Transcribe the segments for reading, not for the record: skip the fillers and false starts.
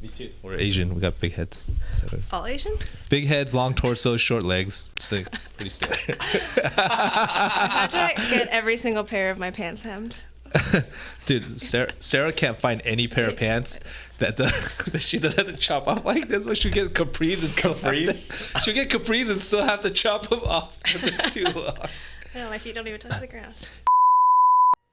Me too. We're Asian. We got big heads. So All Asians? big heads, long torsos, short legs. It's like pretty standard. I had to get every single pair of my pants hemmed. Dude, Sarah can't find any pair of pants that she doesn't have to chop off like this. But she'll get capris and she'll get capris and still have to chop them off because they're too long. I know, my feet don't even touch the ground.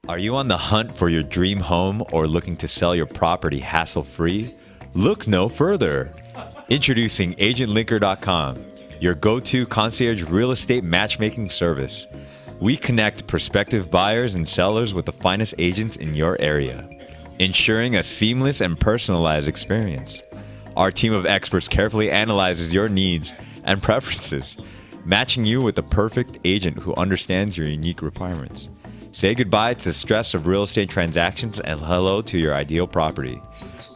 Are you on the hunt for your dream home or looking to sell your property hassle-free? Look no further. Introducing agentlinker.com, your go-to concierge real estate matchmaking service. We connect prospective buyers and sellers with the finest agents in your area, ensuring a seamless and personalized experience. Our team of experts carefully analyzes your needs and preferences, matching you with the perfect agent who understands your unique requirements. Say goodbye to the stress of real estate transactions and hello to your ideal property.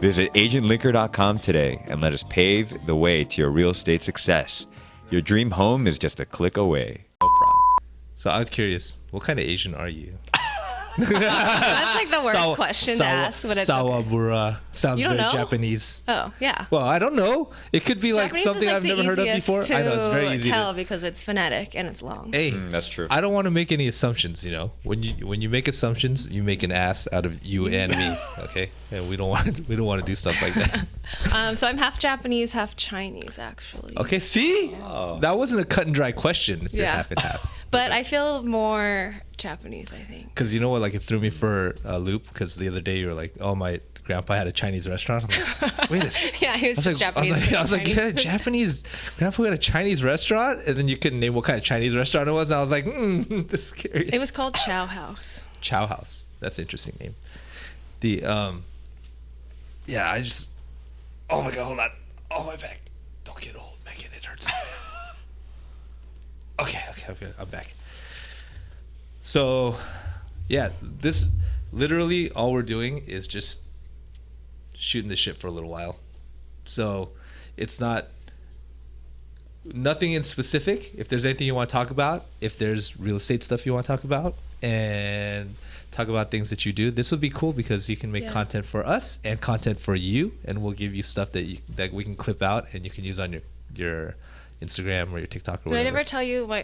Visit agentlinker.com today and let us pave the way to your real estate success. Your dream home is just a click away. No problem. So I was curious, what kind of Asian are you? That's like the worst question to ask. But it's Sawamura. Sounds You don't very know? Japanese. Oh, yeah. Well, I don't know. It could be like Japanese something is like I've the never heard of easiest before. I know it's very to easy tell to because it's phonetic and it's long. Hey, That's true. I don't want to make any assumptions, you know. When you make assumptions, you make an ass out of you and me, okay? And we don't want to do stuff like that. So I'm half Japanese, half Chinese, actually. Okay, see? Oh. That wasn't a cut and dry question if you're Yeah. half and half. But I feel more Japanese, I think. Because you know what, like it threw me for a loop because the other day you were like, oh, my grandpa had a Chinese restaurant. I'm like, wait a second. Yeah, he was just Japanese. I was like, Chinese. yeah, Japanese. Grandpa had a Chinese restaurant? And then you couldn't name what kind of Chinese restaurant it was. And I was like, this is scary. It was called Chow House. Chow House. That's an interesting name. Yeah, I just, oh my God, hold on. Oh, my back. Don't get old, Megan. It hurts. Okay, I'm back. So, yeah, this literally all we're doing is just shooting the shit for a little while. So, it's nothing in specific. If there's anything you want to talk about, if there's real estate stuff you want to talk about, and talk about things that you do, this would be cool because you can make content for us and content for you, and we'll give you stuff that we can clip out and you can use on your Instagram or your TikTok or whatever. Did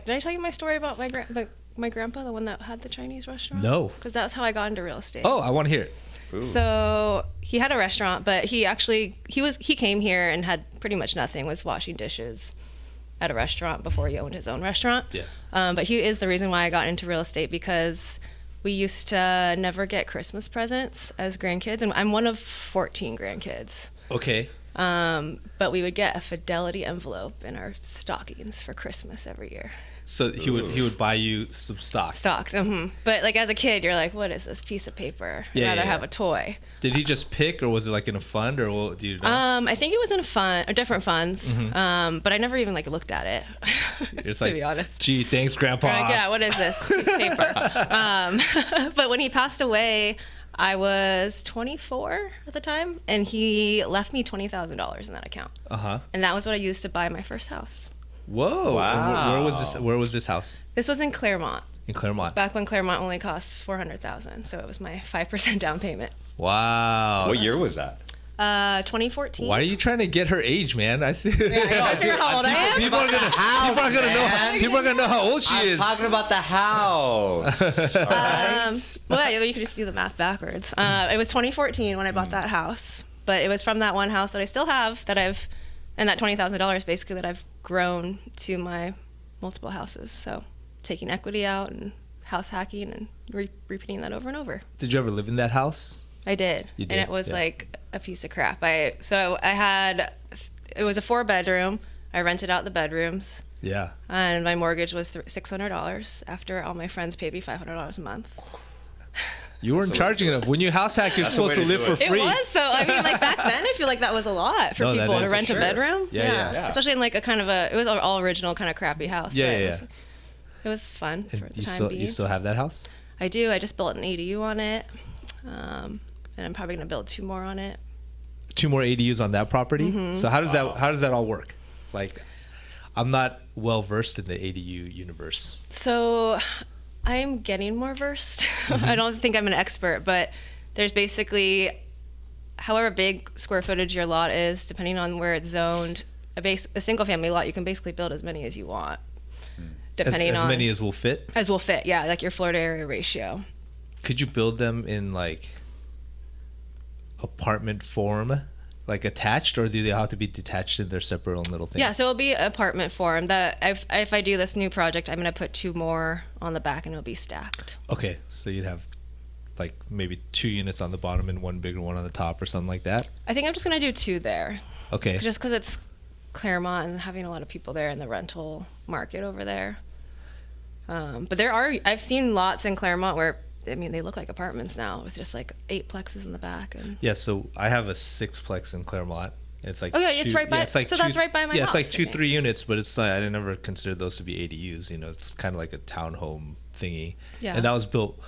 I tell you my story about my grandpa, the one that had the Chinese restaurant? No. Because that's how I got into real estate. Oh, I want to hear it. Ooh. So he had a restaurant, but he came here and had pretty much nothing, was washing dishes at a restaurant before he owned his own restaurant. Yeah. But he is the reason why I got into real estate because we used to never get Christmas presents as grandkids, and I'm one of 14 grandkids. Okay. But we would get a Fidelity envelope in our stockings for Christmas every year. So he would buy you some stocks. But like as a kid, you're like, what is this piece of paper? I'd Yeah, rather yeah. have a toy. Did he just pick, or was it like in a fund, or what? Do you know? I think it was in a fund, or different funds. But I never even like looked at it. It's to like, be honest. gee, thanks, Grandpa. Like, yeah, what is this piece of paper? But when he passed away, I was 24 at the time, and he left me $20,000 in that account. And that was what I used to buy my first house. Whoa! Wow. Where was this house? This was in Claremont. In Claremont. Back when Claremont only cost $400,000, so it was my 5% down payment. Wow. What year was that? 2014. Why are you trying to get her age, man? I see. I don't figure how old I am. People are gonna know how old she is. Talking about the house. All right. Well, yeah, you could just do the math backwards. It was 2014 when I bought that house, but it was from that one house that I still have and that $20,000 basically that I've grown to my multiple houses. So taking equity out and house hacking and repeating that over and over. Did you ever live in that house? I did. You did? And it was Yeah. like a piece of crap. It was a 4-bedroom. I rented out the bedrooms. Yeah. And my mortgage was $600 after all my friends paid me $500 a month. You weren't charging enough. When you house hack, you're That's the supposed way to to live do for it. free. It was, so I mean, like back then, I feel like that was a lot for No, that people to is, rent sure. a bedroom. Yeah. Especially in like a kind of it was an all original kind of crappy house. Yeah, but yeah, It was fun for And the time being. you still have that house? I do. I just built an ADU on it, and I'm probably gonna build 2 more on it. 2 more ADUs on that property? Mm-hmm. So how does that all work? Like, I'm not well versed in the ADU universe. So I am getting more versed. I don't think I'm an expert, but there's basically however big square footage your lot is, depending on where it's zoned, a single family lot, you can basically build as many as you want. Depending as on many as will fit? As will fit, yeah, like your floor to area ratio. Could you build them in like apartment form, like attached, or do they have to be detached in their separate own little things? Yeah, so it'll be apartment form. That if I do this new project, I'm gonna put 2 more on the back and it'll be stacked. Okay, so you'd have like maybe 2 units on the bottom and 1 bigger one on the top or something like that? I think I'm just gonna do 2 there. Okay. Just because it's Claremont and having a lot of people there in the rental market over there. But I've seen lots in Claremont where, I mean, they look like apartments now with just like 8 plexes in the back. And yeah, so I have a 6-plex in Claremont. It's like it's right by. Yeah, it's like that's right by my house. Yeah, it's like 2-3 units, but it's like I didn't ever consider those to be ADUs. You know, it's kind of like a townhome thingy. Yeah. And that was built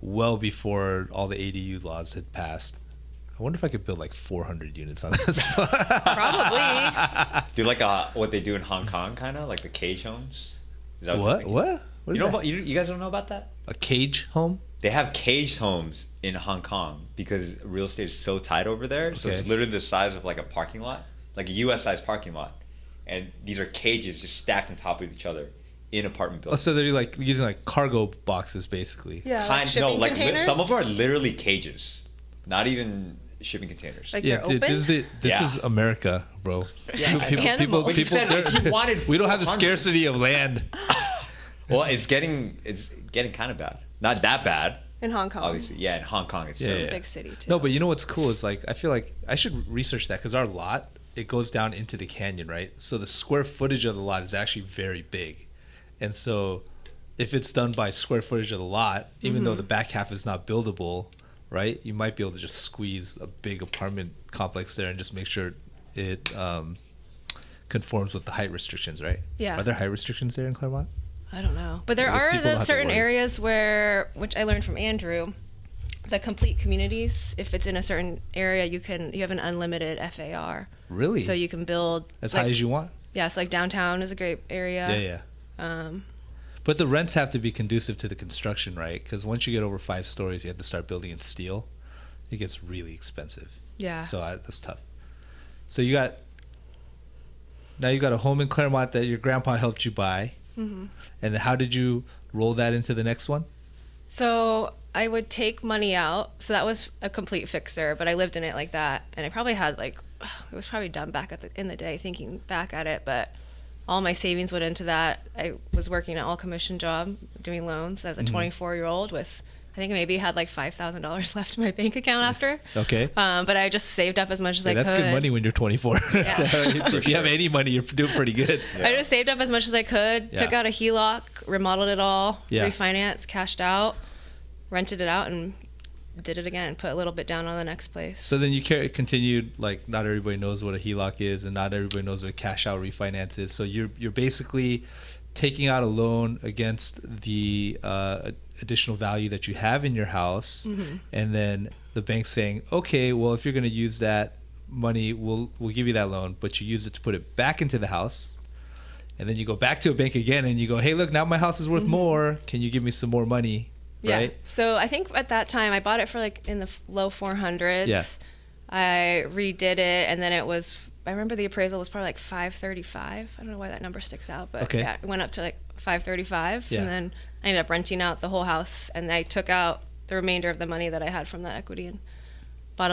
well before all the ADU laws had passed. I wonder if I could build like 400 units on this. Probably. Do like what they do in Hong Kong, kind of like the cage homes. Is that What? What? What is You know that? about, you guys don't know about that? A cage home? They have caged homes in Hong Kong because real estate is so tight over there. So it's Okay. literally the size of like a parking lot, like a US sized parking lot. And these are cages just stacked on top of each other in apartment Oh, buildings. so they're like using like cargo boxes basically. Yeah, Kind, like no, shipping like containers? some of them are literally cages, not even shipping containers. Like Yeah, they're open? this Yeah. is America, bro. Yeah, Animals. But you said they're- you wanted we don't have the 400. scarcity of land. Well, it's getting kind of bad. Not that bad, in Hong Kong. obviously. Yeah, in Hong Kong it's Yeah, terrible. It's a big city too. No, but you know what's cool is like I feel like I should research that because our lot, it goes down into the canyon, right? So the square footage of the lot is actually very big, and so if it's done by square footage of the lot, even though the back half is not buildable, right? You might be able to just squeeze a big apartment complex there and just make sure it conforms with the height restrictions, right? Yeah. Are there height restrictions there in Claremont? I don't know. But there I guess are people don't the have to certain worry. areas where, which I learned from Andrew, the complete communities, if it's in a certain area, you have an unlimited FAR. Really? So you can build As like, high as you want? Yes, like downtown is a great area. Yeah, yeah. But the rents have to be conducive to the construction, right? Because once you get over 5 stories, you have to start building in steel. It gets really expensive. Yeah. So that's tough. So you got a home in Claremont that your grandpa helped you buy. Mm-hmm. And then how did you roll that into the next one? So I would take money out. So that was a complete fixer, but I lived in it like that. And I probably had it was probably done back in the day, thinking back at it, but all my savings went into that. I was working an all commission job doing loans as a 24-year-old with, I think I maybe had like $5,000 left in my bank account after. Okay. But I just saved up as much as I That's could. good money when you're 24. Yeah. If you have any money, you're doing pretty good. I just saved up as much as I could, took Yeah. out a HELOC, remodeled it all, Yeah. refinanced, cashed out, rented it out, and did it again. Put a little bit down on the next place. So then you continued, like, not everybody knows what a HELOC is and not everybody knows what a cash out refinance is. So you're basically taking out a loan against the additional value that you have in your house, and then the bank's saying, okay, well, if you're going to use that money, we'll give you that loan, but you use it to put it back into the house. And then you go back to a bank again and you go, hey, look, now my house is worth more. Can you give me some more money? Yeah. Right? So I think at that time I bought it for like in the low 400s. Yeah. I redid it, and then I remember the appraisal was probably like 535. I don't know why that number sticks out, but Okay. yeah, it went up to like 535. Yeah. And then I ended up renting out the whole house, and I took out the remainder of the money that I had from that equity and bought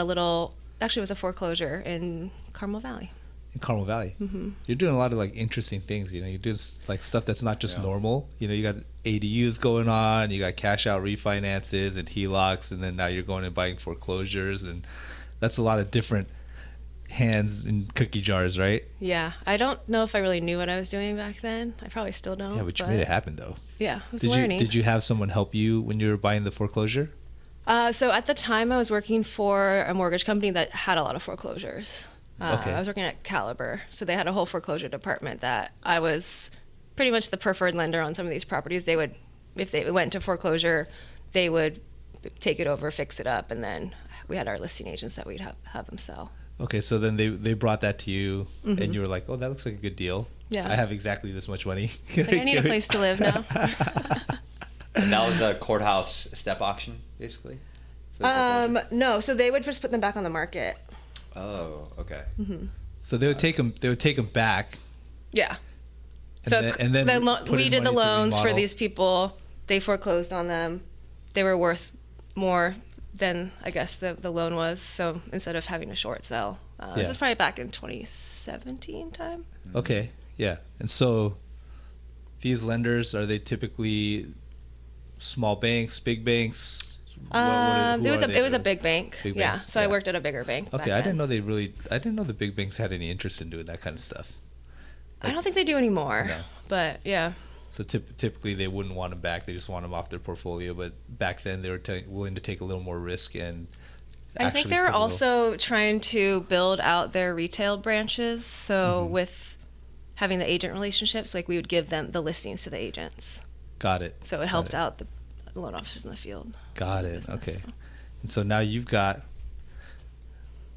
actually it was a foreclosure in Carmel Valley. In Carmel Valley. You're doing a lot of like interesting things. You know, you're doing like stuff that's not just normal. You know, you got ADUs going on, you got cash out refinances and HELOCs, and then now you're going and buying foreclosures, and that's a lot of different hands in cookie jars, right? Yeah. I don't know if I really knew what I was doing back then. I probably still don't. Yeah, but you made it happen though. Yeah, I was Did learning. you have someone help you when you were buying the foreclosure? So at the time, I was working for a mortgage company that had a lot of foreclosures. Okay. I was working at Caliber, so they had a whole foreclosure department that I was pretty much the preferred lender on some of these properties. They would, if they went to foreclosure, they would take it over, fix it up, and then we had our listing agents that we'd have them sell. Okay, so then they brought that to you, and you were like, oh, that looks like a good deal. Yeah. I have exactly this much money. Like, I need a place to live now. And that was a courthouse step auction, basically. No, so they would just put them back on the market. Oh, okay. So they would take them. They would take them back. Yeah. And So then we did the money to loans for remodel. these people. They foreclosed on them. They were worth more than I guess the loan was. So instead of having a short sell, this is probably back in 2017 time. Okay. Yeah. And so these lenders, are they typically small banks, big banks? It was a big bank. Big yeah. banks, So I yeah. worked at a bigger bank. Okay, back I didn't then. know I didn't know the big banks had any interest in doing that kind of stuff. I don't think they do anymore. No. But yeah. So typically they wouldn't want them back; they just want them off their portfolio. But back then they were willing to take a little more risk and. I think they were also trying to build out their retail branches. So with having the agent relationships, like we would give them the listings to the agents. Got it. So it helped out the loan officers in the field. Got it. Business, Okay. so. And so now you've got.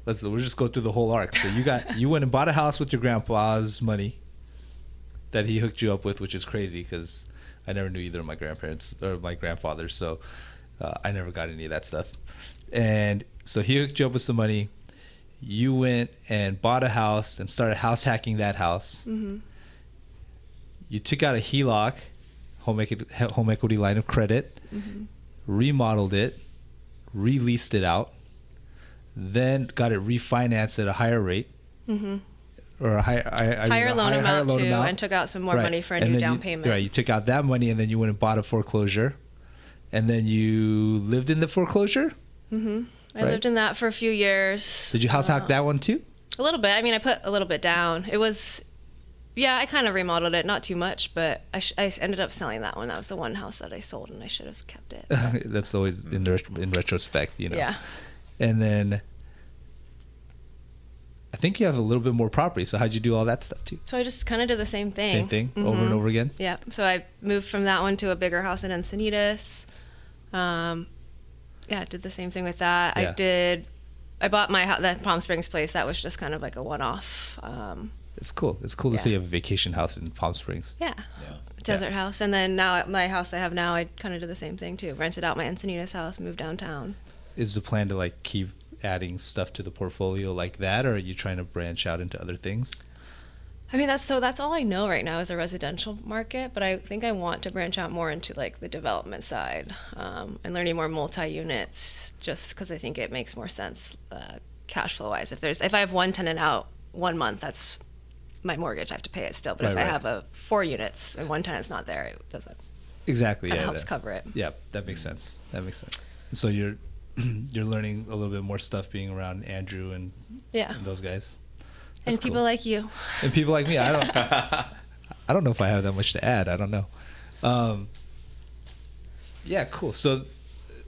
We'll just go through the whole arc. So you went and bought a house with your grandpa's money. That he hooked you up with, which is crazy because I never knew either of my grandparents or my grandfathers, so I never got any of that stuff. And so he hooked you up with some money. You went and bought a house and started house hacking that house. Mm-hmm. You took out a HELOC, home equity line of credit, remodeled it, re-leased it out, then got it refinanced at a higher rate. Or a higher loan amount too, amount. and took out some more Right. money for a And new then down you, payment. Right, you took out that money and then you went and bought a foreclosure, and then you lived in the foreclosure. I Right. lived in that for a few years. Did you house hack that one too? A little bit. I mean, I put a little bit down. It was, yeah, I kind of remodeled it, not too much, but I ended up selling that one. That was the one house that I sold, and I should have kept it. That's always in retrospect, you know. Yeah. And then I think you have a little bit more property. So how'd you do all that stuff too? So I just kind of did the same thing. Same thing over and over again. Yeah. So I moved from that one to a bigger house in Encinitas. Yeah, did the same thing with that. Yeah. I bought that Palm Springs place. That was just kind of like a one-off. It's cool. It's cool to Yeah. see a vacation house in Palm Springs. Yeah. Desert house. And then now my house I have now, I kind of did the same thing too. Rented out my Encinitas house, moved downtown. Is the plan to like keep adding stuff to the portfolio like that, or are you trying to branch out into other things? I mean, that's all I know right now is the residential market, but I think I want to branch out more into like the development side, and learning more multi-units, just because I think it makes more sense cash flow wise. If I have one tenant out 1 month, that's my mortgage. I have to pay it still. But if I have 4 units and one tenant's not there, it doesn't. Exactly. Kind of Yeah. helps cover it. Yeah, that makes sense. That makes sense. So you're learning a little bit more stuff being around Andrew and those guys. That's And people cool. like you. And people like me. I don't know if I have that much to add. I don't know. Yeah, cool. So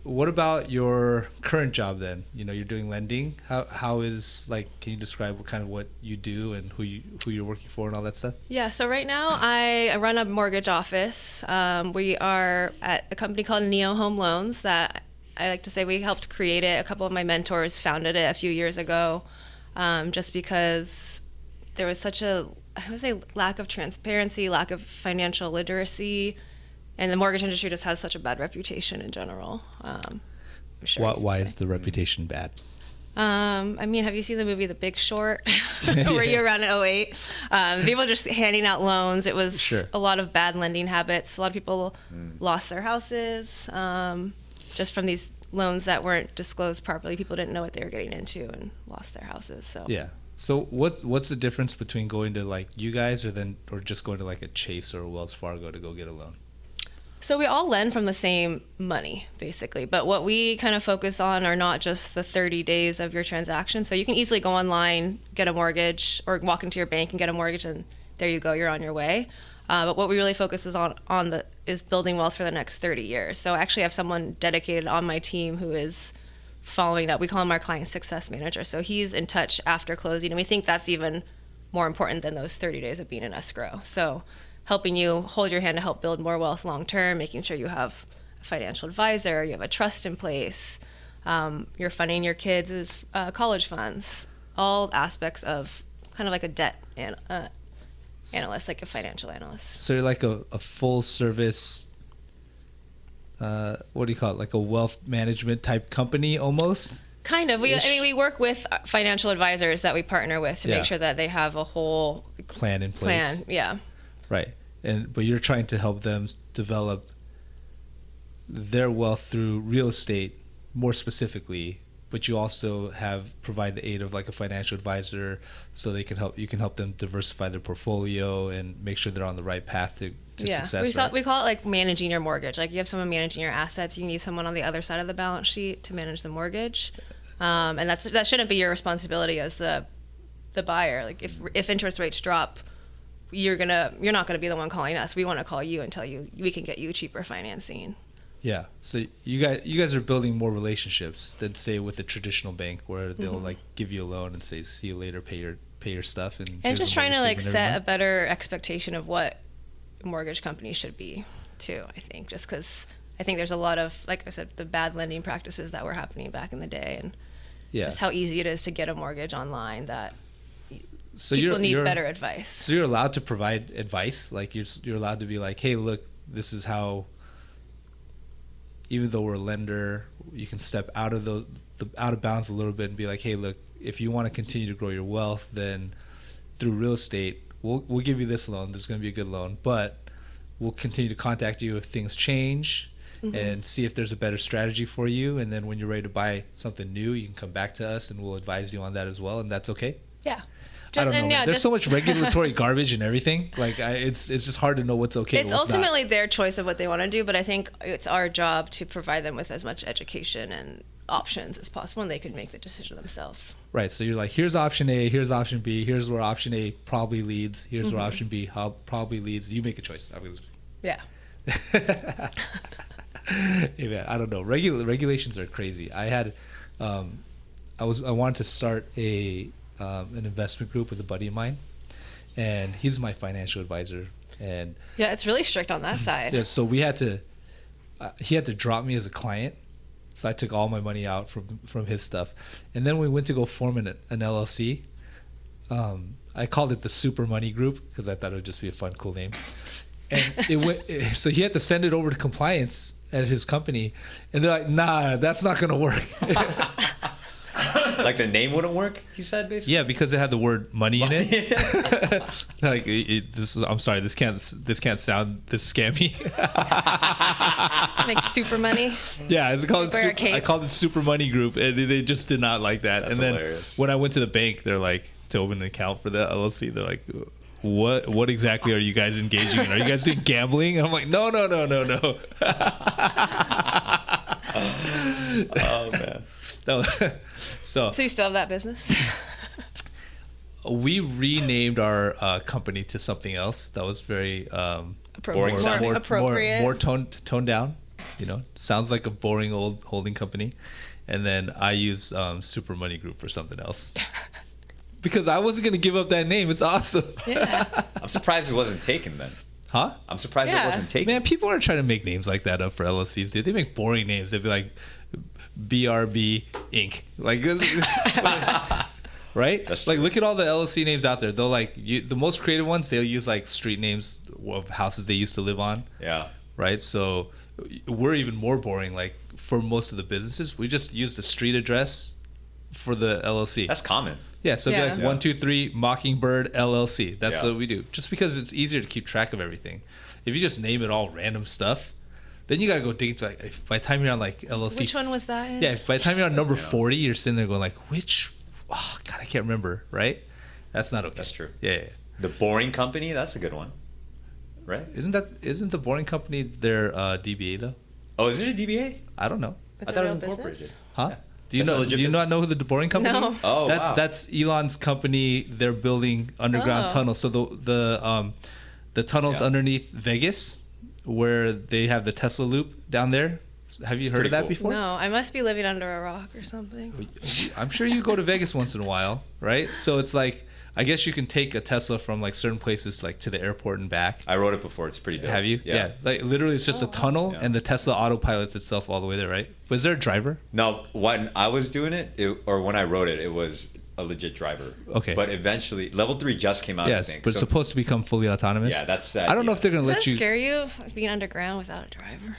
what about your current job then? You know, you're doing lending. How is, like, can you describe what you do and who you're working for and all that stuff? Yeah, so right now I run a mortgage office. We are at a company called Neo Home Loans that I like to say we helped create it. A couple of my mentors founded it a few years ago, just because there was such a, I would say, lack of transparency, lack of financial literacy, and the mortgage industry just has such a bad reputation in general. I'm sure Why is the reputation bad? I mean, have you seen the movie The Big Short? Were you around in '08? People just handing out loans. It was a lot of bad lending habits. A lot of people lost their houses just from these loans that weren't disclosed properly. People didn't know what they were getting into and lost their houses. So yeah. So what's the difference between going to like you guys or just going to like a Chase or a Wells Fargo to go get a loan? So we all lend from the same money, basically. But what we kind of focus on are not just the 30 days of your transaction. So you can easily go online, get a mortgage, or walk into your bank and get a mortgage, and there you go, you're on your way. But what we really focus is building wealth for the next 30 years. So I actually have someone dedicated on my team who is following up. We call him our client success manager. So he's in touch after closing, and we think that's even more important than those 30 days of being in escrow. So helping you hold your hand to help build more wealth long term, making sure you have a financial advisor, you have a trust in place, you're funding your kids' college funds, all aspects of kind of like a debt analyst, like a financial analyst. So you're like a full service what do you call it? Like a wealth management type company almost. Kind of. We work with financial advisors that we partner with to make sure that they have a whole plan in place. Yeah. Right. But you're trying to help them develop their wealth through real estate more specifically, but you also provide the aid of like a financial advisor so you can help them diversify their portfolio and make sure they're on the right path to success. We call it like managing your mortgage. Like you have someone managing your assets, you need someone on the other side of the balance sheet to manage the mortgage. And that shouldn't be your responsibility as the buyer. Like if interest rates drop, you're not gonna be the one calling us. We want to call you and tell you we can get you cheaper financing. Yeah. So you guys are building more relationships than say with a traditional bank where they'll like give you a loan and say see you later, pay your stuff and just trying to like set a better expectation of what a mortgage company should be too. I think just because I think there's a lot of, like I said, the bad lending practices that were happening back in the day and just how easy it is to get a mortgage online that people need better advice. So you're allowed to provide advice, like you're allowed to be like, hey, look, this is how. Even though we're a lender, you can step out of the out of bounds a little bit and be like, hey, look, if you want to continue to grow your wealth, then through real estate, we'll give you this loan. This is going to be a good loan, but we'll continue to contact you if things change and see if there's a better strategy for you. And then when you're ready to buy something new, you can come back to us and we'll advise you on that as well. And that's okay. Yeah. I don't know. There's so much regulatory garbage and everything. Like it's just hard to know what's okay. It's ultimately their choice of what they want to do, but I think it's our job to provide them with as much education and options as possible, and they can make the decision themselves. Right. So you're like, here's option A, here's option B, here's where option A probably leads, here's where option B probably leads. You make a choice. Yeah. Hey man, I don't know. Regulations are crazy. I had, I wanted to start an investment group with a buddy of mine, and he's my financial advisor. And yeah, it's really strict on that side. Yeah, so he had to drop me as a client, so I took all my money out from his stuff, and then we went to go form an LLC. I called it the Super Money Group because I thought it would just be a fun, cool name. And so he had to send it over to compliance at his company, and they're like, "Nah, that's not gonna work." Like the name wouldn't work, he said, basically? Yeah, because it had the word money in it. Like I'm sorry, this can't sound this scammy. Like Super Money. Yeah, I called it Super Money Group, and they just did not like that. That's and then hilarious. When I went to the bank, they're like, to open an account for the LLC, they're like, what exactly are you guys engaging in? Are you guys doing gambling? And I'm like, no. Oh man. So you still have that business? We renamed our company to something else that was very boring, more appropriate, more toned down. Sounds like a boring old holding company. And then I use Super Money Group for something else because I wasn't gonna give up that name. It's awesome. Yeah. I'm surprised it wasn't taken then. Huh? I'm surprised it wasn't taken. Man, people aren't trying to make names like that up for LLCs, dude. They make boring names. They'd be like BRB Inc. Like, right? That's like, true. look at all the LLC names out there. They'll the most creative ones. They'll use like street names of houses they used to live on. Yeah. Right. So we're even more boring. Like for most of the businesses, we just use the street address for the LLC. That's common. Yeah, so it'd be like 123 Mockingbird LLC. That's what we do. Just because it's easier to keep track of everything. If you just name it all random stuff, then you gotta go dig into if by the time you're on like LLC. Which one was that in? Yeah, if by the time you're on number 40, you're sitting there going like, oh God, I can't remember, right? That's not okay. That's true. Yeah. The Boring Company, that's a good one. Right? Isn't the Boring Company their DBA though? Oh, is it a DBA? I don't know. It's I thought a it real was incorporated. business? Huh? Yeah. Do you not know who the Boring Company No. is? Oh, wow. That's Elon's company. They're building underground tunnels. So the tunnels underneath Vegas, where they have the Tesla loop down there. Have you heard of that before? No, I must be living under a rock or something. I'm sure you go to Vegas once in a while, right? So it's like, I guess you can take a Tesla from like certain places like to the airport and back. I rode it before. It's pretty dope. Have you? Yeah. Like literally it's just a tunnel and the Tesla autopilots itself all the way there, right? Was there a driver? No, when I was doing or when I rode it, it was a legit driver. Okay. But eventually, level 3 just came out, Yes, I think. but it's supposed to become fully autonomous. Yeah, that's that. I don't know if they're going to Does let that you... scare you, being underground without a driver?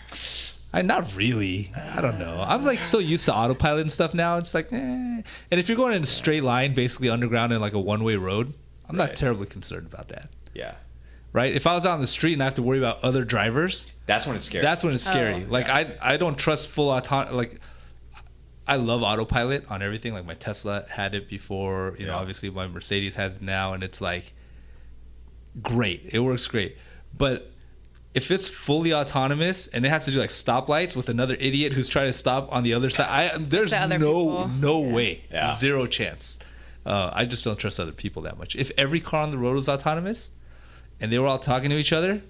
Not really. I don't know. I'm like so used to autopilot and stuff now. It's like, And if you're going in a straight line, basically underground in like a one-way road, I'm not terribly concerned about that. Yeah. Right? If I was out on the street and I have to worry about other drivers, that's when it's scary. That's when it's scary. Like I don't trust full autonomy. Like I love autopilot on everything. Like my Tesla had it before. You know, obviously my Mercedes has it now, and it's like great. It works great. But if it's fully autonomous and it has to do like stoplights with another idiot who's trying to stop on the other side, there's no way, zero chance. I just don't trust other people that much. If every car on the road was autonomous and they were all talking to each other,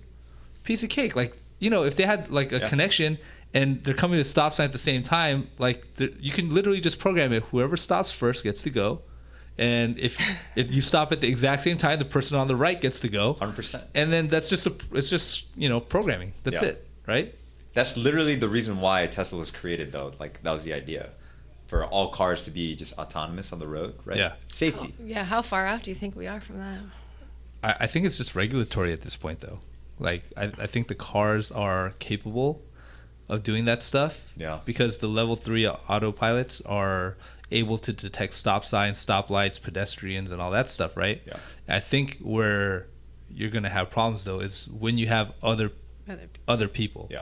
piece of cake. Like, you know, if they had like a connection and they're coming to the stop sign at the same time, like you can literally just program it. Whoever stops first gets to go. And if you stop at the exact same time, the person on the right gets to go. 100%. And then that's just you know, programming. That's it, right? That's literally the reason why Tesla was created, though. Like that was the idea, for all cars to be just autonomous on the road, right? Yeah. Safety. Yeah. How far out do you think we are from that? I think it's just regulatory at this point, though. Like I think the cars are capable of doing that stuff. Yeah. Because the level 3 autopilots are able to detect stop signs, stoplights, pedestrians, and all that stuff, right? Yeah. I think where you're gonna have problems though is when you have other people. Yeah.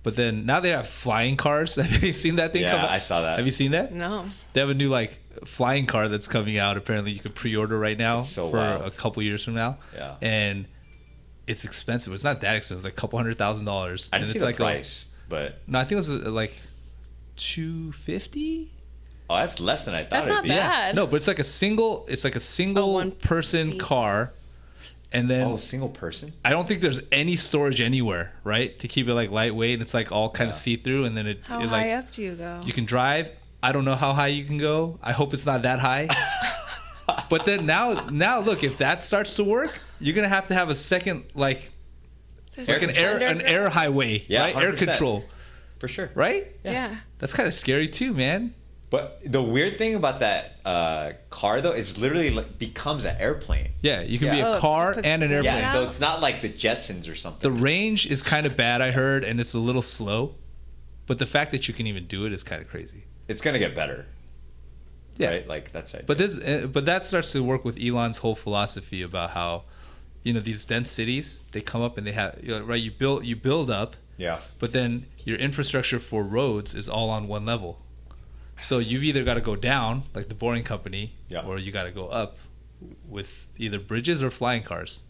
But then now they have flying cars. Have you seen that thing come out? Yeah, I saw that. Have you seen that? No. They have a new like flying car that's coming out. Apparently, you can pre-order right now for wild. a couple years from now. Yeah. And it's expensive. It's not that expensive. It's like a couple $100,000. I didn't see it's the like price, but no, I think it was like $250. oh, that's less than I thought. That's it'd not be. bad. Yeah. No, but it's like a single one person seat. car, and then Oh, single person. I don't think there's any storage anywhere, right? To keep it like lightweight, and it's like all kind of see through, and then it How it, high like up do you go? you can drive. I don't know how high you can go. I hope it's not that high. But then now look, if that starts to work, you're gonna have to have a second like There's an air highway, Yeah, right? Air 100%. control, For sure. right? Yeah. That's kind of scary too, man. But the weird thing about that car, though, is literally like, becomes an airplane. Yeah, you can Yeah. be a Oh, car puts and an the- airplane. Yeah, Yeah. so it's not like the Jetsons or something. The range is kind of bad, I heard, and it's a little slow. But the fact that you can even do it is kind of crazy. It's gonna get better. Yeah. Right? Like that's it. But that starts to work with Elon's whole philosophy about how, you know, these dense cities, they come up and they have, you know, right, you build up, Yeah. but then your infrastructure for roads is all on one level. So you've either got to go down, like the Boring Company, or you got to go up with either bridges or flying cars,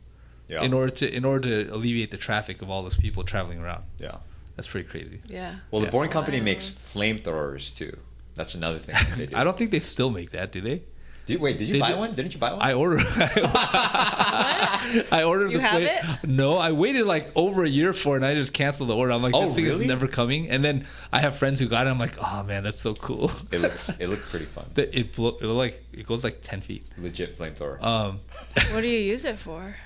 in order to alleviate the traffic of all those people traveling around. Yeah. That's pretty crazy. Yeah. Well, the Yeah. Boring Company Wild. makes flamethrowers too. That's another thing that they do. I don't think they still make that, do they? Did you They buy do- one? Didn't you buy one? I ordered. I ordered You the have plate. it? No, I waited like over a year for it, and I just canceled the order. I'm like, Oh, this thing is really? never coming. And then I have friends who got it. I'm like, oh man, that's so cool. It looked pretty fun. It goes like 10 feet. Legit flamethrower. What do you use it for?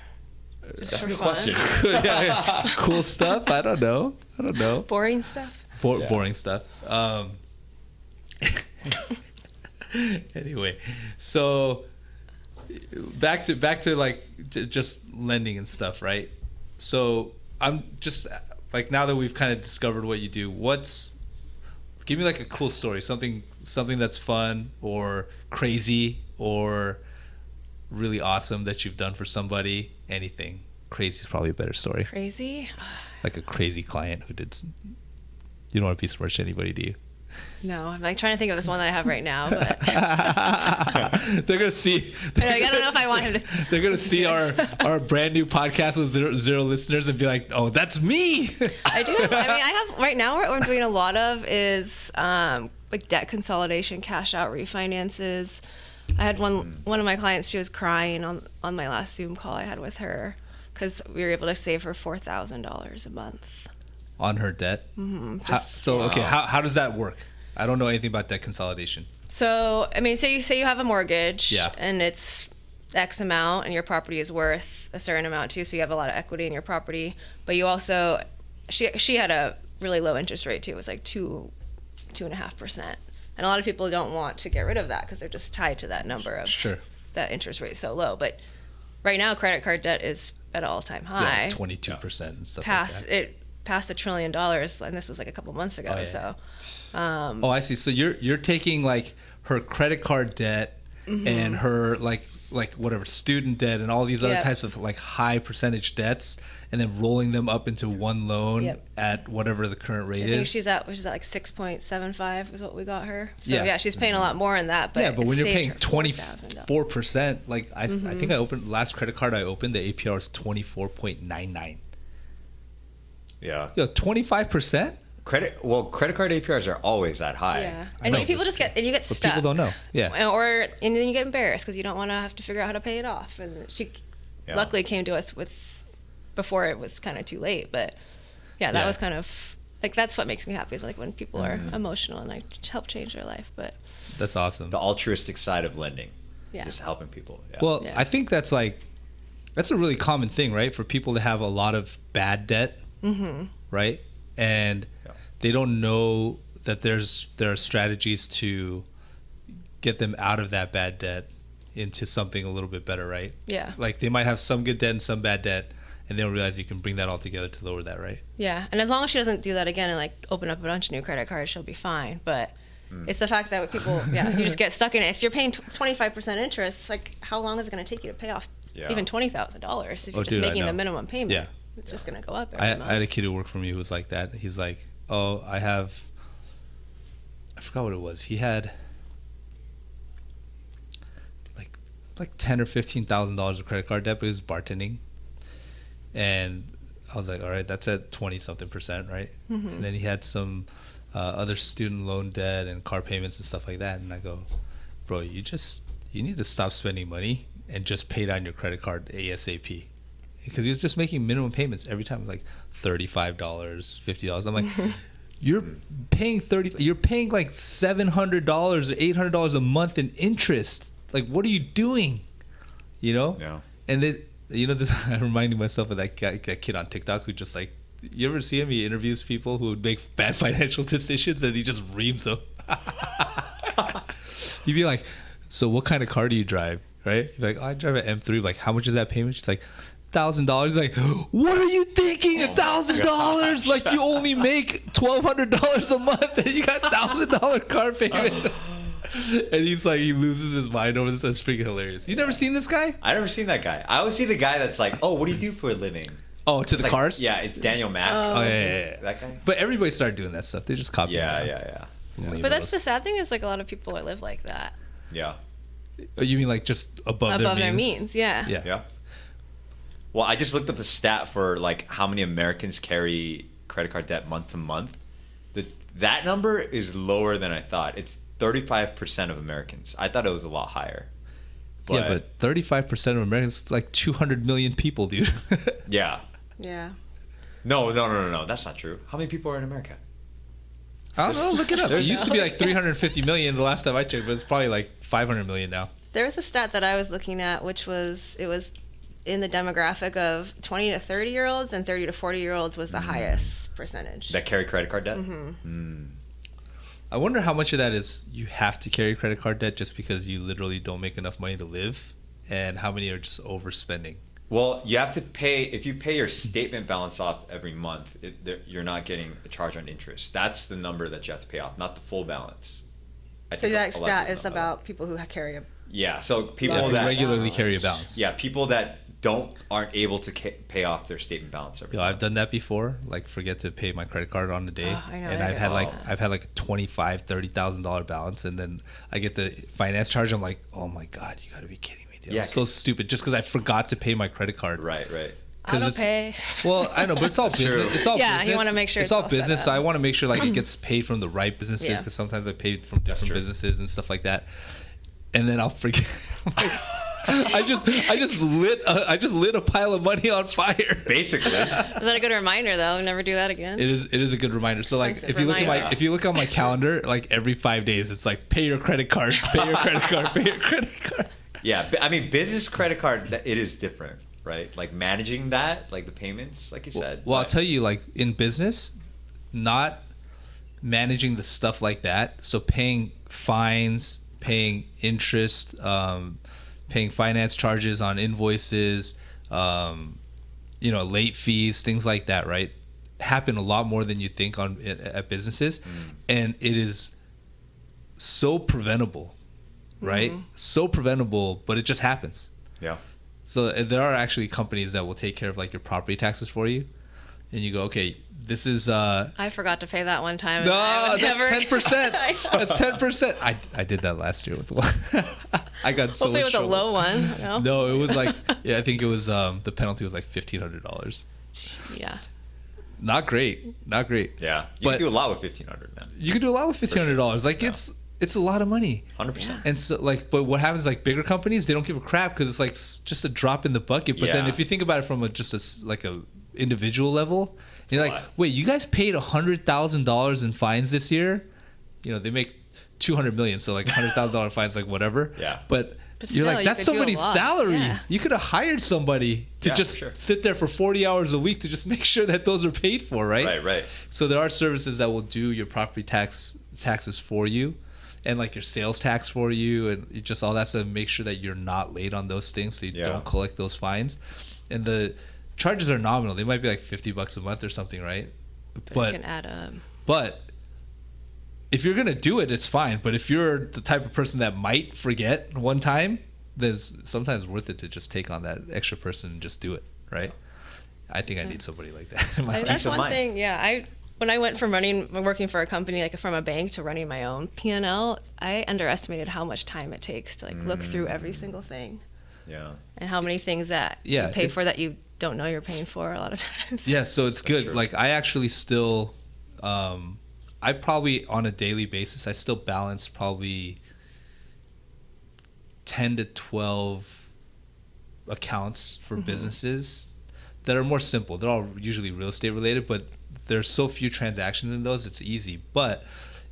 Just That's a for good fun? question. Yeah, cool stuff. I don't know. Boring stuff. Yeah. Boring stuff. Anyway, so back to like just lending and stuff, right? So I'm just like, now that we've kind of discovered what you do, give me like a cool story, something that's fun or crazy or really awesome that you've done for somebody. Anything. Crazy is probably a better story. Crazy? Like a crazy client who did. You don't want to besmirch anybody, do you? No, I'm like trying to think of this one that I have right now, but They're gonna see. I don't know if I want him to. They're gonna see our brand new podcast with zero listeners and be like, "Oh, that's me." I do. I have right now. What I'm doing a lot of is like debt consolidation, cash out refinances. I had one of my clients. She was crying on my last Zoom call I had with her because we were able to save her $4,000 a month. On her debt. Mm-hmm. How does that work? I don't know anything about debt consolidation. So, I mean, say you have a mortgage, Yeah. and it's X amount, and your property is worth a certain amount too. So you have a lot of equity in your property, but you also, she had a really low interest rate too. It was like 2.5%, and a lot of people don't want to get rid of that because they're just tied to that number of that interest rate so low. But right now, credit card debt is at an all-time high. Yeah, 22% and stuff Past like that. passed $1 trillion, and this was like a couple months ago. Oh, yeah. So, I see. So you're taking like her credit card debt and her like whatever student debt and all these other types of like high percentage debts, and then rolling them up into one loan at whatever the current rate is. I think she's at like 6.75 is what we got her. So Yeah. she's paying a lot more in that. But But when you're saved paying her 24%, like I think I opened last credit card I opened, the APR is 24.99. Yeah. 25%. Credit card APRs are always that high. Yeah, I and know, then people just get but stuck. people don't know. Yeah. And then you get embarrassed because you don't want to have to figure out how to pay it off. And she luckily came to us before it was kind of too late. But that was kind of like, that's what makes me happy, is like when people are emotional and I help change their life. But That's awesome. The altruistic side of lending. Yeah. Just helping people. Yeah. Well, I think that's a really common thing, right? For people to have a lot of bad debt, right? And they don't know that there are strategies to get them out of that bad debt into something a little bit better, right? Yeah. Like they might have some good debt and some bad debt, and they don't realize you can bring that all together to lower that, right? Yeah, and as long as she doesn't do that again and like open up a bunch of new credit cards, she'll be fine. But it's the fact that people, you just get stuck in it. If you're paying 25% interest, like how long is it going to take you to pay off even $20,000 if you're just making the minimum payment? Yeah. It's just going to go up I every month. had a kid who worked for me who was like that. He's like, oh, I forgot what it was. He had like $10,000 or $15,000 of credit card debt, but he was bartending. And I was like, all right, that's at 20-something%, right? And then he had some other student loan debt and car payments and stuff like that. And I go, bro, you need to stop spending money and just pay down your credit card ASAP. Because he was just making minimum payments every time, like $35, $50. I'm like, you're paying like $700 or $800 a month in interest. Like, what are you doing? You know? Yeah. And then, this, I'm reminding myself of that kid on TikTok who just like, you ever see him? He interviews people who would make bad financial decisions and he just reams them. He'd be like, so what kind of car do you drive? Right? He's like, oh, I drive an M3. Like, how much is that payment? She's like, $1,000. He's like, what are you thinking? $1,000? Like, you only make $1,200 a month and you got $1,000 car payment. And he's like, he loses his mind over this. That's freaking hilarious. You never seen this guy? I never seen that guy. I always see the guy that's like, oh, what do you do for a living? Oh, to the cars? Yeah, it's Daniel Mack. Oh, yeah. That guy? But everybody started doing that stuff. They just copied it. Yeah. But that's the sad thing, is like a lot of people that live like that. Yeah. Oh, you mean like just above their means? Yeah. Well, I just looked up the stat for like how many Americans carry credit card debt month to month. That number is lower than I thought. It's 35% of Americans. I thought it was a lot higher. But 35% of Americans, like 200 million people, dude. Yeah. No. That's not true. How many people are in America? I don't know. Look it up. It used to be like 350 million the last time I checked, but it's probably like 500 million now. There was a stat that I was looking at, which was in the demographic of 20 to 30-year-olds, and 30 to 40-year-olds was the highest percentage. That carry credit card debt? I wonder how much of that is you have to carry credit card debt just because you literally don't make enough money to live, and how many are just overspending. Well, you have to pay, if you pay your statement balance off every month, you're not getting a charge on interest. That's the number that you have to pay off, not the full balance. So that stat is about people who carry a... Yeah, so people that regularly carry a balance. Yeah, people that aren't able to pay off their statement balance every month. I've done that before. Like, forget to pay my credit card on the day, I know, and I've had like a $25,000-$30,000 balance, and then I get the finance charge. I'm like, oh my god, you got to be kidding me, dude! Yeah, I'm so stupid just because I forgot to pay my credit card. Right. Auto pay. Well, I know, but it's all business. It's all business. You want to make sure it's all business. So I want to make sure like it gets paid from the right businesses, because sometimes I pay from different businesses and stuff like that, and then I'll forget. I just lit a pile of money on fire. Basically. Is that a good reminder though? Never do that again. It is a good reminder. So like if you look on my calendar, like every 5 days it's like pay your credit card, pay your credit card, pay your credit card. Yeah, I mean business credit card, it is different, right? Like managing that, like the payments, like you said. Well, I'll tell you, like in business, not managing the stuff like that. So paying fines, paying interest, paying finance charges on invoices, late fees, things like that, right? happen a lot more than you think at businesses, and it is so preventable, right? So preventable, but it just happens. Yeah. So there are actually companies that will take care of like your property taxes for you, and you go, okay, this is I forgot to pay that one time. no, and that's 10%. That's 10%. I did that last year with one. I got so hopefully it much was a trouble. low one. No, it was like I think it was the penalty was like $1,500. Yeah. Not great. Yeah. You But can do a lot with $1,500, man. you can do a lot with $1,500. Like it's a lot of money. 100%. And so like, but what happens like bigger companies, they don't give a crap because it's like just a drop in the bucket. But then Yeah. if you think about it from a individual level, you're like, lot. wait, you guys paid $100,000 in fines this year? You know, they make $200 million, so like $100,000 fines, like whatever. Yeah. But But you're still, like, you that's could do a somebody's lot. salary. Yeah. You could have hired somebody to Yeah, just sure. sit there for 40 hours a week to just make sure that those are paid for, right? Right. So there are services that will do your property taxes for you, and like your sales tax for you, and just all that stuff. Make sure that you're not late on those things, so you Yeah. don't collect those fines. And the charges are nominal. They might be like $50 a month or something, right? But it can add up. But if you're gonna do it, it's fine. But if you're the type of person that might forget one time, then it's sometimes worth it to just take on that extra person and just do it, right? I think I need somebody like that in my life. That's of one mind. thing. Yeah, when I went from working for a company like from a bank to running my own P&L, I underestimated how much time it takes to like look through every single thing, Yeah. and how many things that you pay for that you don't know you're paying for a lot of times. Yeah, so it's good. true. Like I actually still, I probably on a daily basis, I still balance probably 10 to 12 accounts for businesses that are more simple. They're all usually real estate related, but there's so few transactions in those, it's easy. But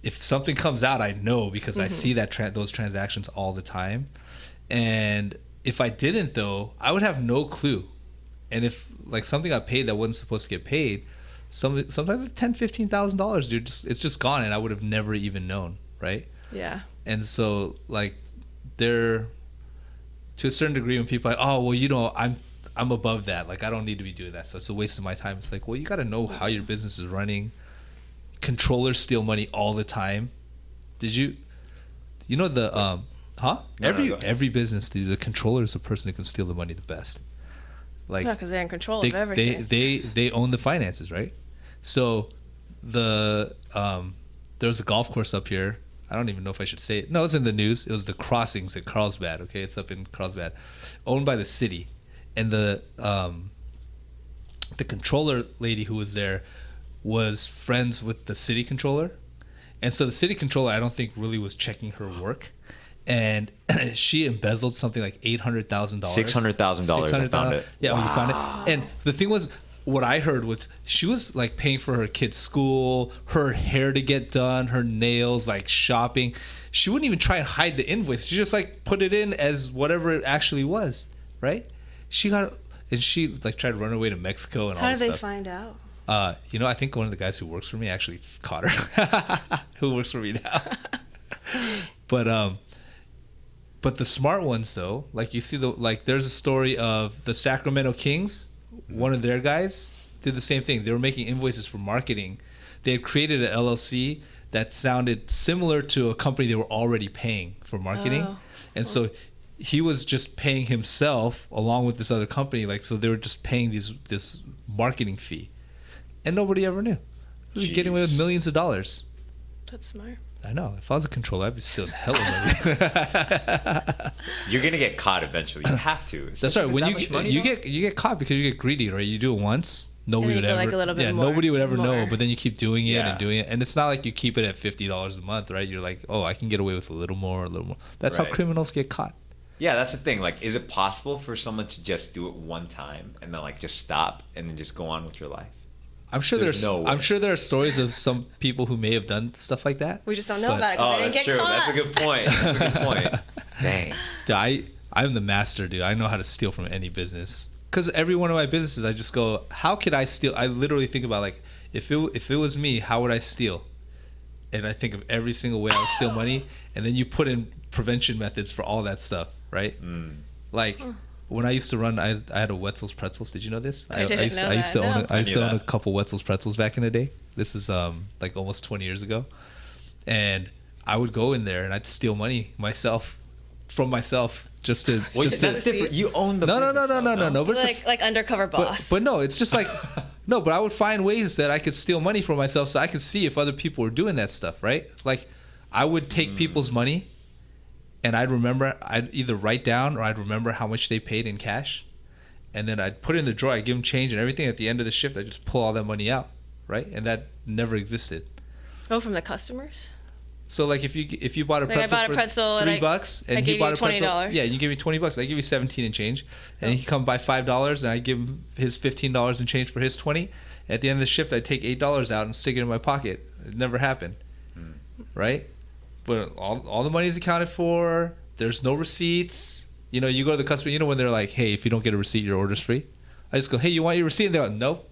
if something comes out, I know because I see that those transactions all the time. And if I didn't, though, I would have no clue. And if like something got paid that wasn't supposed to get paid, sometimes it's $10,000-$15,000, dude, it's just gone, and I would have never even known, right? Yeah. And so like they're to a certain degree when people are like, oh well, you know, I'm above that, like I don't need to be doing that, so it's a waste of my time. It's like, well, you got to know how your business is running. Controllers steal money all the time. Did you know the No, go ahead. every business, dude, the controller is the person who can steal the money the best. Like because they're in control of everything. they own the finances, right? So the there was a golf course up here. I don't even know if I should say it. No, it's in the news. It was the Crossings at Carlsbad. Okay, it's up in Carlsbad, owned by the city, and the controller lady who was there was friends with the city controller, and so the city controller, I don't think really was checking her work. And she embezzled something like $800,000. $600,000. I found it. Yeah, you found it. And the thing was, what I heard was she was like paying for her kids' school, her hair to get done, her nails, like shopping. She wouldn't even try and hide the invoice. She just like put it in as whatever it actually was, right? She like tried to run away to Mexico and all How this did they stuff. find out? I think one of the guys who works for me actually caught her. Who works for me now? But the smart ones, though, like you see, there's a story of the Sacramento Kings. One of their guys did the same thing. They were making invoices for marketing. They had created an LLC that sounded similar to a company they were already paying for marketing. Oh. And so he was just paying himself along with this other company. Like, so they were just paying this marketing fee. And nobody ever knew. He was getting away with millions of dollars. That's smart. I know. If I was a controller, I'd be stealing hella money. You're gonna get caught eventually. You have to. That's right. Especially When with that much money, you though. get caught because you get greedy, right? You do it once, nobody And would you go, ever. like, a little bit yeah, more, nobody would ever know. more. But then you keep doing it Yeah. and doing it, and it's not like you keep it at $50 a month, right? You're like, oh, I can get away with a little more. That's how Right. criminals get caught. Yeah, that's the thing. Like, is it possible for someone to just do it one time and then like just stop and then just go on with your life? I'm sure There's there's. no way. I'm sure there are stories of some people who may have done stuff like that. We just don't know But- about it because Oh, they didn't that's get true. caught. That's a good point. That's a good point. Dang. Dude, I'm the master, dude. I know how to steal from any business. Because every one of my businesses, I just go, how could I steal? I literally think about, like, if it was me, how would I steal? And I think of every single way I would steal money. And then you put in prevention methods for all that stuff, right? Like, when I used to run, I had a Wetzel's Pretzels. Did you know this? I didn't know I used that, to own no. I used to own a that. couple Wetzel's Pretzels back in the day. This is like almost 20 years ago, and I would go in there and I'd steal money from myself just to. Well, just that's to different. You own the no. business, though, But it's Like undercover boss. but no, it's just like no. But I would find ways that I could steal money from myself, so I could see if other people were doing that stuff, right? Like, I would take people's money, and I'd either write down or I'd remember how much they paid in cash, and then I'd put it in the drawer. I'd give them change and everything. At the end of the shift, I'd just pull all that money out, right? And that never existed. Oh, from the customers? So like if you bought a Like, I pretzel bought a pretzel for and $3 and I he gave bought you a pretzel, $20. yeah, you give me $20, I give you 17 and change, and he come buy $5 and I give him his $15 and change for his 20. At the end of the shift, I take $8 out and stick it in my pocket. It never happened, right? But all the money is accounted for. There's no receipts. You know, you go to the customer. You know when they're like, "Hey, if you don't get a receipt, your order's free." I just go, "Hey, you want your receipt?" And they're like, "Nope,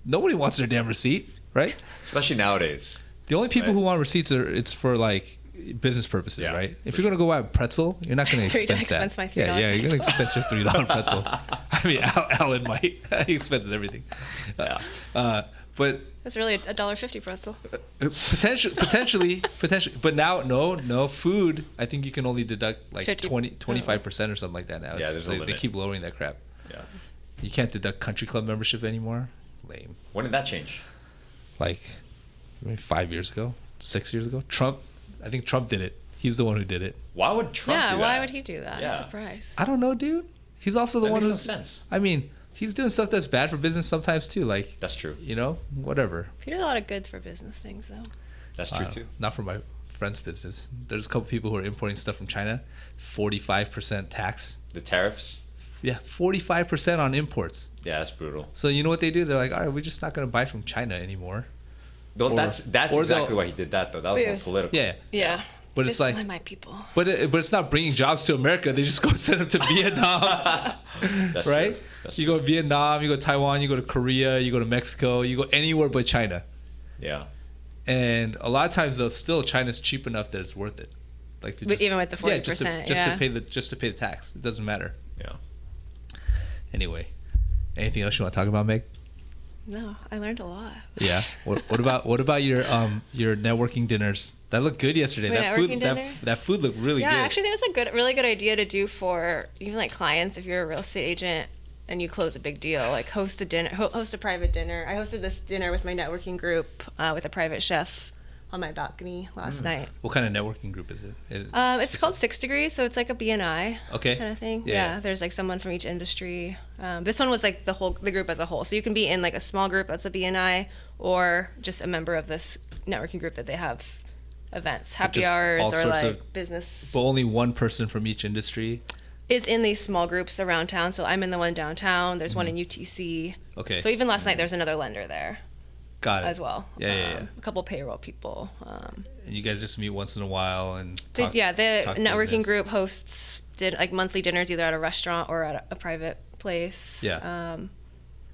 nobody wants their damn receipt, right?" especially nowadays. The only people Right. who want receipts it's for like business purposes, Yeah, right? If for you're gonna go buy a pretzel, you're not gonna expense that. expense my yeah, $3 you're gonna pretzel. expense your $3 pretzel. I mean, Alan might. He expenses everything. Yeah. But That's really a $1.50 pretzel. potentially, but now no food. I think you can only deduct like 25% or something like that now. Yeah, there's a they limit. keep lowering that crap. Yeah. You can't deduct country club membership anymore. Lame. When did that change? Like maybe 5 years ago, 6 years ago. I think Trump did it. He's the one who did it. Why would Trump Yeah, do that? why would he do that? Yeah. I'm surprised. I don't know, dude. He's also the That one makes who's. no sense. I mean, he's doing stuff that's bad for business sometimes too. Like, That's true. you know, whatever. He did a lot of good for business things, though. That's true too. Not for my friend's business. There's a couple people who are importing stuff from China. 45% tax. The tariffs. Yeah, 45% on imports. Yeah, that's brutal. So you know what they do? They're like, all right, we're just not going to buy from China anymore. Though Or- that's or exactly they'll- why he did that though. That was more Yes. political. Yeah, Yeah. but it's like, my people. but it's not bringing jobs to America. They just go send them to Vietnam. That's Right? true. That's You true. go to Vietnam, you go to Taiwan, you go to Korea, you go to Mexico, you go anywhere but China. Yeah. And a lot of times, though, still China's cheap enough that it's worth it. Like to But even with the yeah, just 40%, to yeah. pay the tax. It doesn't matter. Yeah. Anyway, anything else you want to talk about, Meg? No, I learned a lot. Yeah. What about your networking dinners? That looked good yesterday. My That food networking dinner? that food looked really Yeah, good. I actually think that's a really good idea to do for even like clients. If you're a real estate agent and you close a big deal, like host a dinner, host a private dinner. I hosted this dinner with my networking group with a private chef on my balcony last night. What kind of networking group is it? It's called 6 Degrees, so it's like a BNI Okay. kind of thing. Yeah. Yeah, there's like someone from each industry. This one was like the group as a whole. So you can be in like a small group that's a BNI or just a member of this networking group that they have events, happy just hours, all or sorts like of- business. But only one person from each industry. Is in these small groups around town. So I'm in the one downtown. There's one in UTC. Okay. So even last night, there's another lender there Got it. as well. Yeah. A couple payroll people. And you guys just meet once in a while and The talk, talk networking business. group hosts like monthly dinners either at a restaurant or at a private place. Yeah.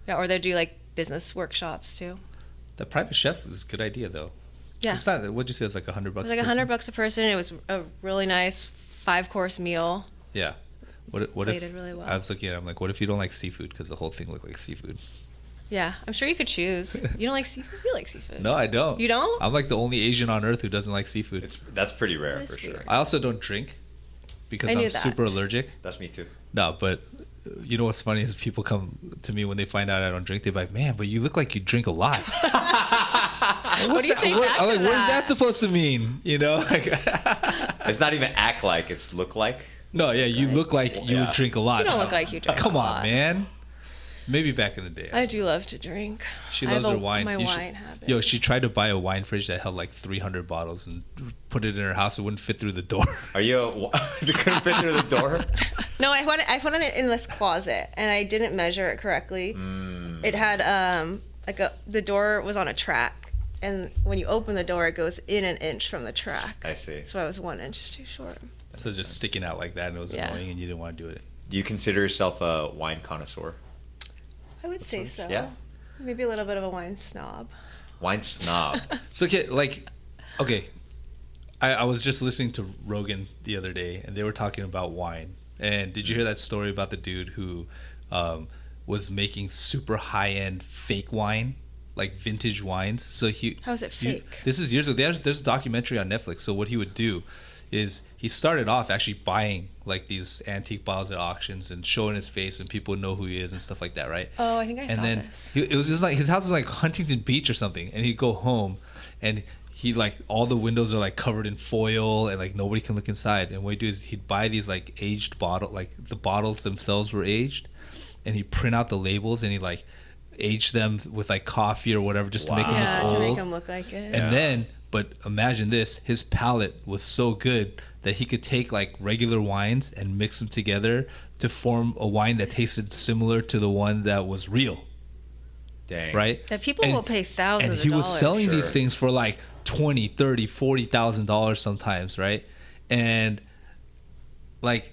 Or they do like business workshops too. The private chef is a good idea though. Yeah. It's not. What'd you say? It's like $100. It was like $100 a person. It was a really nice 5-course meal. Yeah. What if Plated really well. I was looking at it, I'm like, what if you don't like seafood? Because the whole thing looked like seafood. Yeah, I'm sure you could choose. You don't like seafood? You like seafood. No, I don't. You don't? I'm like the only Asian on earth who doesn't like seafood. That's pretty rare That is for sure. weird. I also don't drink because I I'm knew that. super allergic. That's me too. No, but you know what's funny is people come to me when they find out I don't drink. They're like, "Man, but you look like you drink a lot." What do you say back I'm like, to what is that? that supposed to mean? You know? Like, It's not even act like, it's look like. no, yeah, you look like you Yeah. would drink a lot. You don't look like you drink Come a on, lot. man. Maybe back in the day. I do love to drink. She I loves have her wine. My You should- wine habit. Yo, she tried to buy a wine fridge that held like 300 bottles and put it in her house. It wouldn't fit through the door. Are you you couldn't fit through the door? No, I put it in this closet and I didn't measure it correctly. Mm. It had the door was on a track, and when you open the door, it goes in an inch from the track. I see. So I was 1 inch too short. So it's just sticking out like that, and it was Yeah. annoying, and you didn't want to do it. Do you consider yourself a wine connoisseur? I would say so. Yeah. Maybe a little bit of a wine snob. Wine snob. So, okay, I was just listening to Rogan the other day, and they were talking about wine, And did you hear that story about the dude who was making super high-end fake wine, like vintage wines? So How's it fake? This is years ago. There's a documentary on Netflix. So what he would do is he started off actually buying like these antique bottles at auctions and showing his face, and people would know who he is and stuff like that, right? Oh, I think I saw then this. It was just like his house was like Huntington Beach or something, and he'd go home and he like all the windows are like covered in foil and like nobody can look inside. And what he'd do is he'd buy these like aged bottle, like the bottles themselves were aged, and he'd print out the labels and he like age them with like coffee or whatever just to make them look old. To make them look like it. And then, but imagine this, his palate was so good that he could take like regular wines and mix them together to form a wine that tasted similar to the one that was real. Dang. Right? That people will pay thousands of And he was dollars. selling these Sure. things for like $20,000, $30,000, $40,000 sometimes, right? And like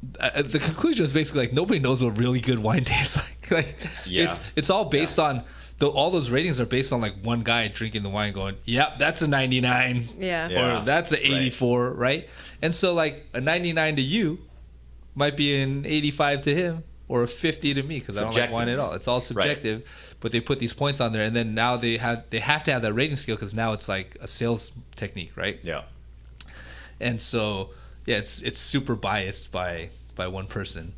the conclusion was basically like nobody knows what really good wine tastes like. Like Yeah. it's all based on all those ratings are based on like one guy drinking the wine going, yep, that's a 99. Yeah. Yeah. Or that's an 84, right? And so like a 99 to you might be an 85 to him or a 50 to me because I don't like wine at all. It's all subjective, but they put these points on there, and then now they have to have that rating scale because now it's like a sales technique, right? Yeah. And so yeah, it's super biased by one person.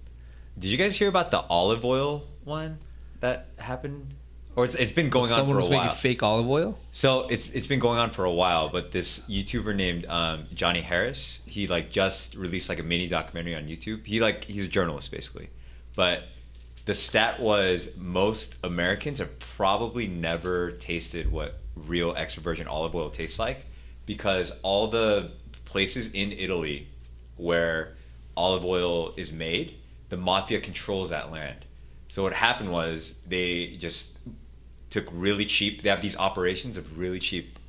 Did you guys hear about the olive oil one that happened? Or it's been going on Someone for a was while. making fake olive oil. So it's been going on for a while, but this YouTuber named Johnny Harris, he like just released like a mini documentary on YouTube. He's a journalist basically, but the stat was most Americans have probably never tasted what real extra virgin olive oil tastes like, because all the places in Italy where olive oil is made, the mafia controls that land. So what happened was they just took really cheap, they have these operations of really cheap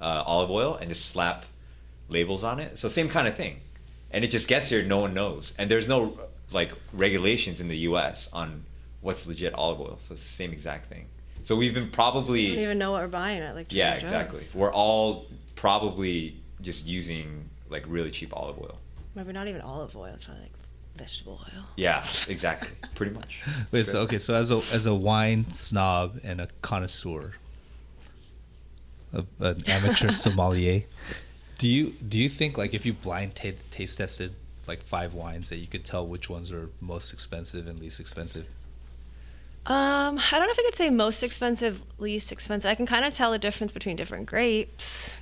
olive oil and just slap labels on it. So same kind of thing. And it just gets here, no one knows. And there's no like regulations in the US on what's legit olive oil. So it's the same exact thing. So we've been probably... I don't even know what we're buying at like Trader Yeah, Joe's. exactly. We're all probably just using like really cheap olive oil. Maybe not even olive oil. It's probably like vegetable oil. Yeah, exactly. Pretty much. Wait, so okay, so as a wine snob and a connoisseur, an amateur sommelier, do you think like if you blind taste tested like 5 wines that you could tell which ones are most expensive and least expensive? I don't know if I could say most expensive, least expensive. I can kind of tell the difference between different grapes.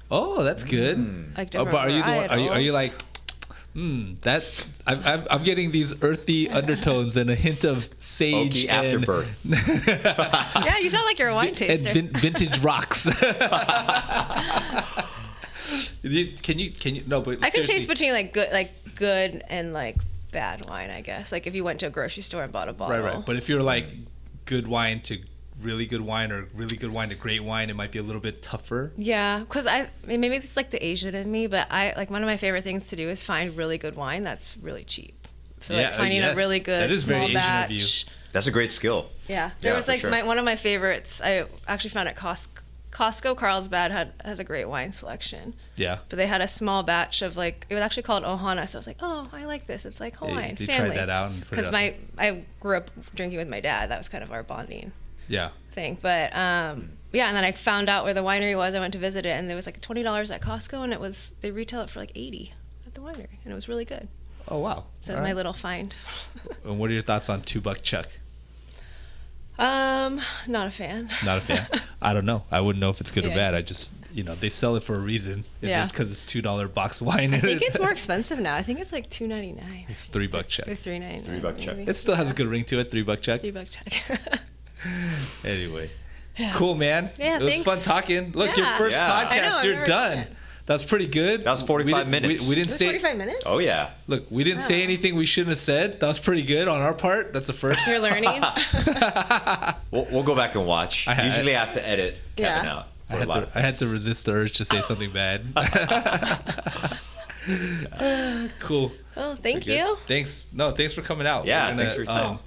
Oh, that's good. Like Oh, different but are you the one, are you varietals. like that I'm getting these earthy undertones and a hint of sage Oaky and afterbirth. Yeah, you sound like you're a wine taster. and vintage rocks. Can you no, but I can seriously, taste between like good and like bad wine, I guess. Like if you went to a grocery store and bought a bottle. right. But if you're like good wine to really good wine or really good wine to great wine, it might be a little bit tougher. Yeah, because maybe it's like the Asian in me, but I like one of my favorite things to do is find really good wine that's really cheap. So Yeah, like finding yes. a really good That is very small Asian of batch. you. That's a great skill. Yeah, there was for like sure. one of my favorites. I actually found at Costco. Carlsbad has a great wine selection. Yeah. But they had a small batch of like, it was actually called Ohana. So I was like, oh, I like this. It's like Hawaiian you family. tried that out and put it Because up. I grew up drinking with my dad. That was kind of our bonding Yeah. thing. But yeah, and then I found out where the winery was. I went to visit it, and there was like $20 at Costco, and they retail it for like $80 at the winery, and it was really good. Oh wow. So that's my little find. And what are your thoughts on $2 Chuck? Not a fan. Not a fan. I don't know. I wouldn't know if it's good or Yeah. bad. I just, they sell it for a reason. Is Yeah. it because it's $2 box wine? I think it's more expensive now. I think it's like $2.99. It's $3 Chuck. Or $3.99. $3 Chuck. It still has a good ring to it. $3 Chuck. $3 check. Anyway. Yeah. Cool, man. Yeah, it was thanks. fun talking. Look, your Yeah. first Yeah. podcast, I know, I've you're never done. done it. That's pretty good. That was 45 We didn't- minutes. We didn't It was say 45 minutes? Oh yeah. Look, we didn't say Wow. anything we shouldn't have said. That was pretty good on our part. That's the first. You're learning? We'll go back and watch. Usually I have to edit Kevin Yeah. out. I had to resist the urge to say something bad. Cool. Well, thank Good. you. Thanks. No, thanks for coming out. Yeah, We're gonna, thanks for your time.